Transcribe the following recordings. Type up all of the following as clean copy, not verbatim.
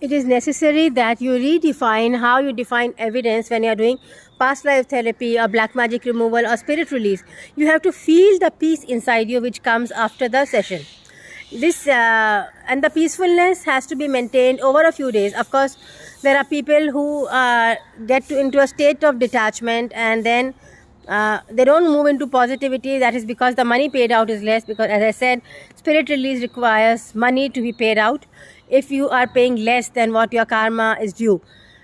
It is necessary that you redefine how you define evidence when you are doing past life therapy or black magic removal or spirit release. You have to feel the peace inside you which comes after the session. This and the peacefulness has to be maintained over a few days. Of course, there are people who into a state of detachment, and then they don't move into positivity. That is because the money paid out is less, because, as I said, spirit release requires money to be paid out. If you are paying less than what your karma is due,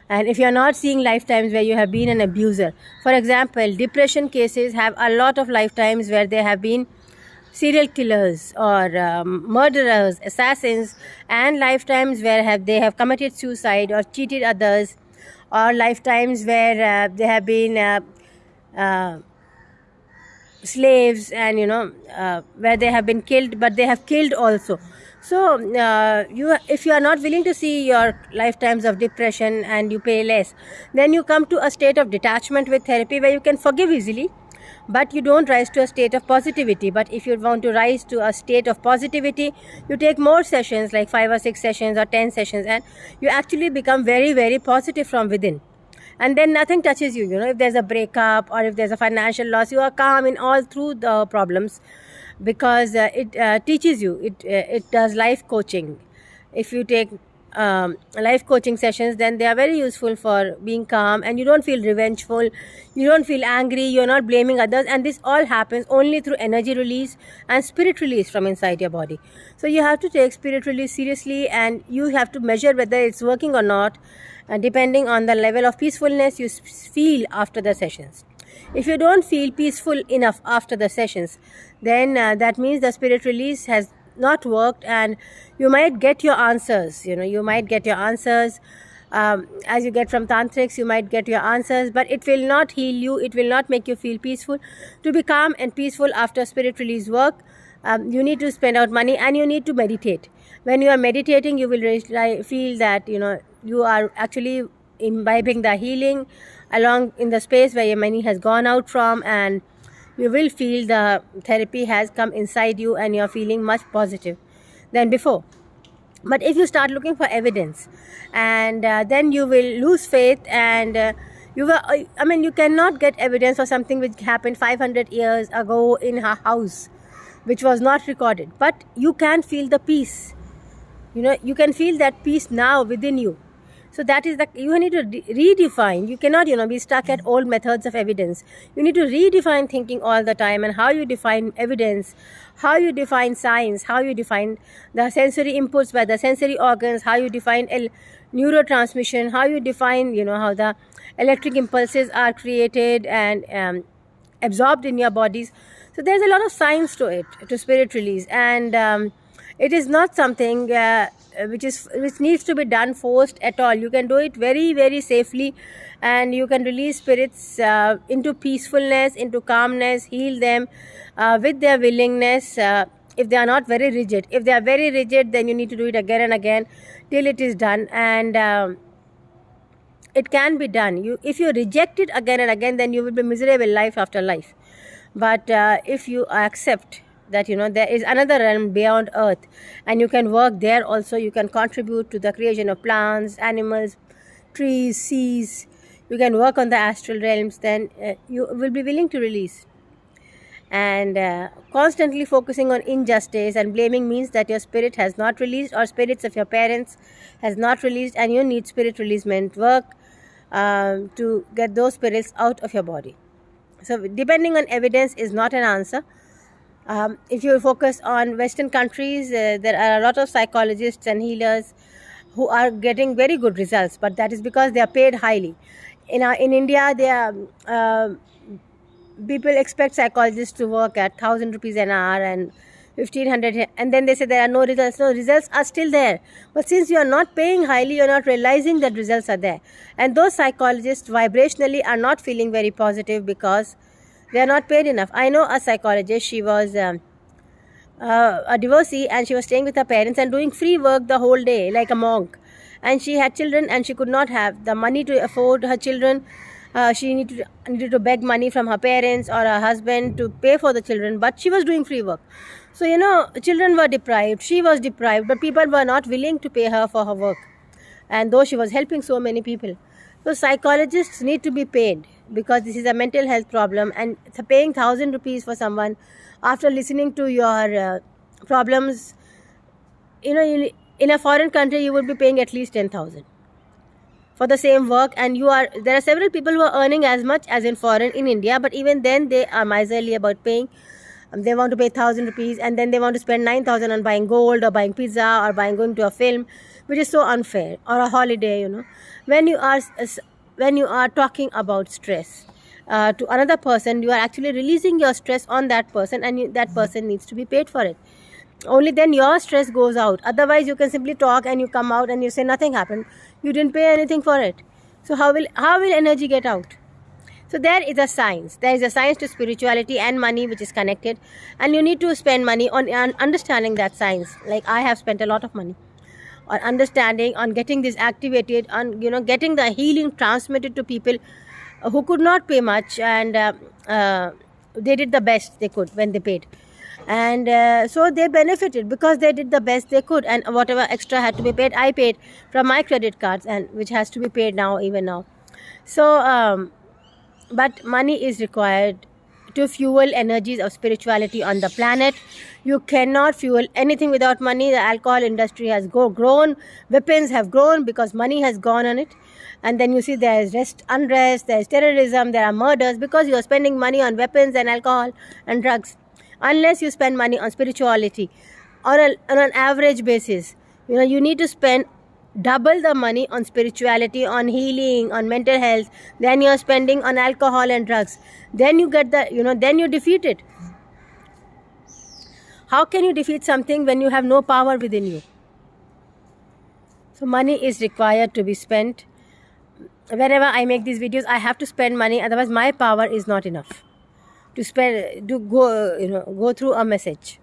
and if you are not seeing lifetimes where you have been an abuser, for example, depression cases have a lot of lifetimes where they have been serial killers or murderers, assassins, and lifetimes where they have committed suicide or cheated others, or lifetimes where they have been uh, slaves, and where they have been killed, but they have killed also. So if you are not willing to see your lifetimes of depression and you pay less, then you come to a state of detachment with therapy where you can forgive easily, but you don't rise to a state of positivity. But if you want to rise to a state of positivity, you take more sessions, like 5 or 6 sessions or 10 sessions, and you actually become very, very positive from within. And then nothing touches you. If there's a breakup or if there's a financial loss, you are calm in all through the problems, because it teaches you. It does life coaching. If you take life coaching sessions, then they are very useful for being calm, and you don't feel revengeful, you don't feel angry, you're not blaming others, and this all happens only through energy release and spirit release from inside your body. So you have to take spirit release seriously, and you have to measure whether it's working or not, depending on the level of peacefulness you feel after the sessions. If you don't feel peaceful enough after the sessions, then that means the spirit release has not worked, and you might get your answers. You might get your answers as you get from tantrics. You might get your answers, but it will not heal you, it will not make you feel peaceful. To be calm and peaceful after spirit release work, you need to spend out money, and you need to meditate. When you are meditating, you will feel that you are actually imbibing the healing along in the space where your money has gone out from, and you will feel the therapy has come inside you, and you are feeling much positive than before. But if you start looking for evidence, and then you will lose faith, and you cannot get evidence for something which happened 500 years ago in a house which was not recorded, but you can feel the peace. You can feel that peace now within you. So that is you need to redefine. You cannot be stuck at old methods of evidence. You need to redefine thinking all the time, and how you define evidence, how you define science, how you define the sensory inputs by the sensory organs, how you define neurotransmission, how you define how the electric impulses are created and absorbed in your bodies. So there's a lot of science to it, to spirit release, and it is not something which needs to be done forced at all. You can do it very, very safely, and you can release spirits into peacefulness, into calmness, heal them with their willingness, if they are not very rigid. If they are very rigid, then you need to do it again and again till it is done, and it can be done. If you reject it again and again, then you will be miserable life after life. But if you accept that there is another realm beyond earth, and you can work there also, you can contribute to the creation of plants, animals, trees, seas, you can work on the astral realms, then you will be willing to release. And constantly focusing on injustice and blaming means that your spirit has not released, or spirits of your parents has not released, and you need spirit releasement work to get those spirits out of your body. So depending on evidence is not an answer. If you focus on Western countries, there are a lot of psychologists and healers who are getting very good results, but that is because they are paid highly. In India, people expect psychologists to work at 1,000 rupees an hour and 1,500, and then they say there are no results. No, results are still there, but since you are not paying highly, you are not realizing that results are there, and those psychologists vibrationally are not feeling very positive because they are not paid enough. I know a psychologist. She was a divorcee, and she was staying with her parents and doing free work the whole day like a monk, and she had children, and she could not have the money to afford her children. She needed to beg money from her parents or her husband to pay for the children, but she was doing free work. So children were deprived, she was deprived, but people were not willing to pay her for her work. and though she was helping so many people. So psychologists need to be paid, because this is a mental health problem, and paying 1,000 rupees for someone after listening to your problems, in a foreign country you would be paying at least 10,000 for the same work, and there are several people who are earning as much as in India, but even then they are miserly about paying. They want to pay 1,000 rupees, and then they want to spend 9,000 on buying gold or buying pizza or going to a film, which is so unfair, or a holiday. When you are talking about stress to another person, you are actually releasing your stress on that person, and that person needs to be paid for it. Only then your stress goes out. Otherwise you can simply talk and you come out and you say nothing happened, you didn't pay anything for it. So how will energy get out? So there is a science to spirituality and money, which is connected, and you need to spend money on understanding that science. Like I have spent a lot of money on understanding, on getting this activated, on getting the healing transmitted to people who could not pay much, and they did the best they could when they paid, and so they benefited because they did the best they could, and whatever extra had to be paid, I paid from my credit cards, and which has to be paid now, even now. So but money is required to fuel energies of spirituality on the planet. You cannot fuel anything without money. The alcohol industry has grown, weapons have grown because money has gone on it, and then you see there is unrest, there is terrorism, there are murders, because you are spending money on weapons and alcohol and drugs. Unless you spend money on spirituality on an average basis, you need to spend double the money on spirituality, on healing, on mental health, than you're spending on alcohol and drugs. Then you get then you defeat it. How can you defeat something when you have no power within you? So money is required to be spent. Whenever I make these videos, I have to spend money, otherwise my power is not enough to go through a message,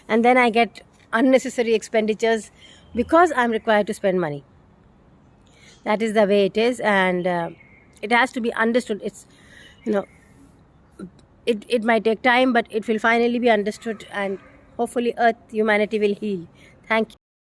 and then I get unnecessary expenditures because I'm required to spend money. That is the way it is, and it has to be understood. It's it might take time, but it will finally be understood, and hopefully humanity will heal. Thank you.